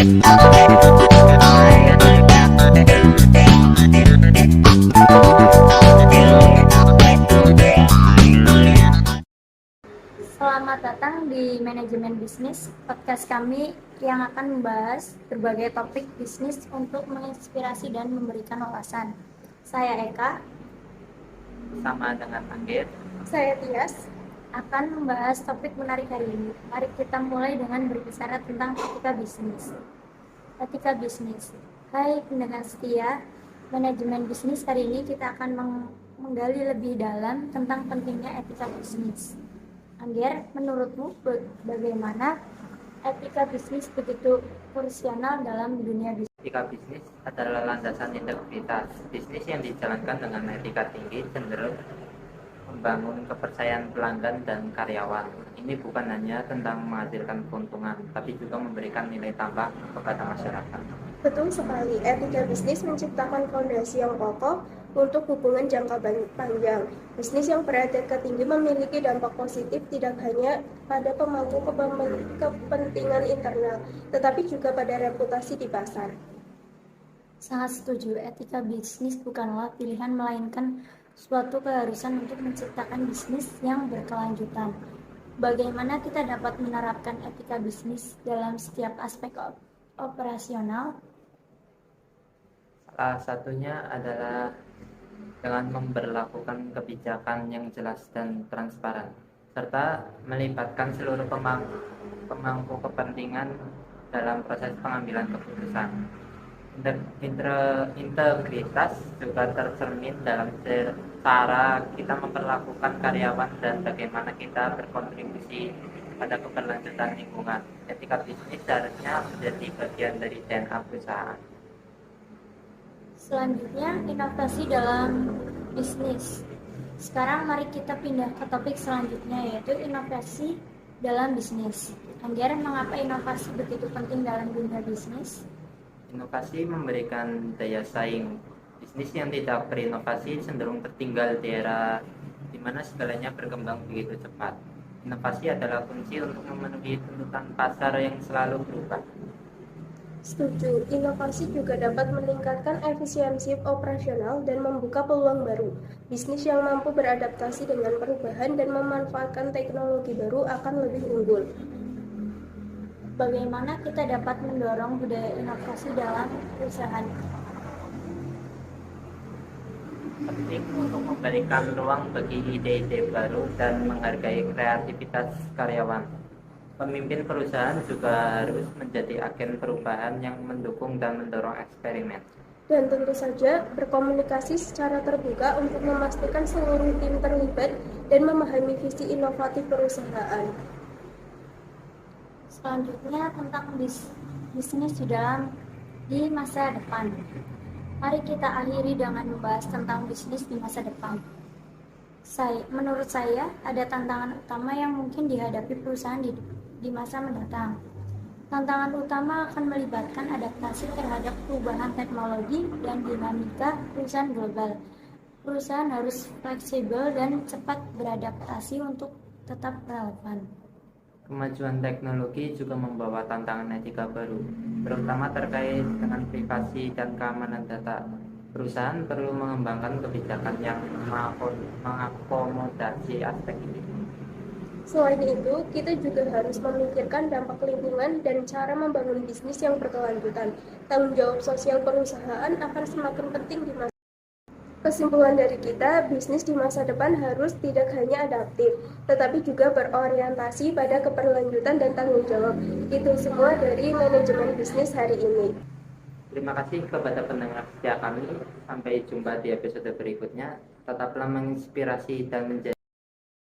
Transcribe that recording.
Selamat datang di Manajemen Bisnis, podcast kami yang akan membahas berbagai topik bisnis untuk menginspirasi dan memberikan wawasan. Saya Eka, Sama dengan Anggit. saya Tias, akan membahas topik menarik hari ini. Mari kita mulai dengan berbicara tentang etika bisnis. Etika bisnis. Hai pendengar setia, Manajemen Bisnis hari ini kita akan menggali lebih dalam tentang pentingnya etika bisnis. Angger, menurutmu bagaimana etika bisnis begitu krusial dalam dunia bisnis? Etika bisnis adalah landasan integritas. Bisnis yang dijalankan dengan etika tinggi cenderung membangun kepercayaan pelanggan dan karyawan. Ini bukan hanya tentang menghasilkan keuntungan, tapi juga memberikan nilai tambah kepada masyarakat. Betul sekali, etika bisnis menciptakan fondasi yang kokoh untuk hubungan jangka panjang. Bisnis yang beretika tinggi memiliki dampak positif tidak hanya pada pemangku kepentingan internal, tetapi juga pada reputasi di pasar. Sangat setuju, etika bisnis bukanlah pilihan melainkan suatu keharusan untuk menciptakan bisnis yang berkelanjutan. Bagaimana kita dapat menerapkan etika bisnis dalam setiap aspek operasional? Salah satunya adalah dengan memberlakukan kebijakan yang jelas dan transparan, serta melibatkan seluruh pemangku kepentingan dalam proses pengambilan keputusan. Integritas juga tercermin dalam cara kita memperlakukan karyawan dan bagaimana kita berkontribusi pada keberlanjutan lingkungan. Etika bisnis seharusnya menjadi bagian dari DNA perusahaan. Selanjutnya, inovasi dalam bisnis. Sekarang mari kita pindah ke topik selanjutnya, yaitu inovasi dalam bisnis. Angger, mengapa inovasi begitu penting dalam dunia bisnis? Inovasi memberikan daya saing. Bisnis yang tidak berinovasi cenderung tertinggal di era di mana segalanya berkembang begitu cepat. Inovasi adalah kunci untuk memenuhi tuntutan pasar yang selalu berubah. Setuju, inovasi juga dapat meningkatkan efisiensi operasional dan membuka peluang baru. Bisnis yang mampu beradaptasi dengan perubahan dan memanfaatkan teknologi baru akan lebih unggul. Bagaimana kita dapat mendorong budaya inovasi dalam perusahaan? Penting untuk memberikan ruang bagi ide-ide baru dan menghargai kreativitas karyawan. Pemimpin perusahaan juga harus menjadi agen perubahan yang mendukung dan mendorong eksperimen. Dan tentu saja berkomunikasi secara terbuka untuk memastikan seluruh tim terlibat dan memahami visi inovatif perusahaan. Selanjutnya tentang bisnis di masa depan. Mari kita akhiri dengan membahas tentang bisnis di masa depan. Menurut saya, ada tantangan utama yang mungkin dihadapi perusahaan di masa mendatang. Tantangan utama akan melibatkan adaptasi terhadap perubahan teknologi dan dinamika perusahaan global. Perusahaan harus fleksibel dan cepat beradaptasi untuk tetap relevan. Kemajuan teknologi juga membawa tantangan etika baru, terutama terkait dengan privasi dan keamanan data. Perusahaan perlu mengembangkan kebijakan yang mengakomodasi aspek ini. Selain itu, kita juga harus memikirkan dampak lingkungan dan cara membangun bisnis yang berkelanjutan. Tanggung jawab sosial perusahaan akan semakin penting di masa. Kesimpulan dari kita, bisnis di masa depan harus tidak hanya adaptif, tetapi juga berorientasi pada keberlanjutan dan tanggung jawab. Itu semua dari manajemen bisnis hari ini. Terima kasih kepada pendengar setia kami. Sampai jumpa di episode berikutnya. Tetaplah menginspirasi dan menjadi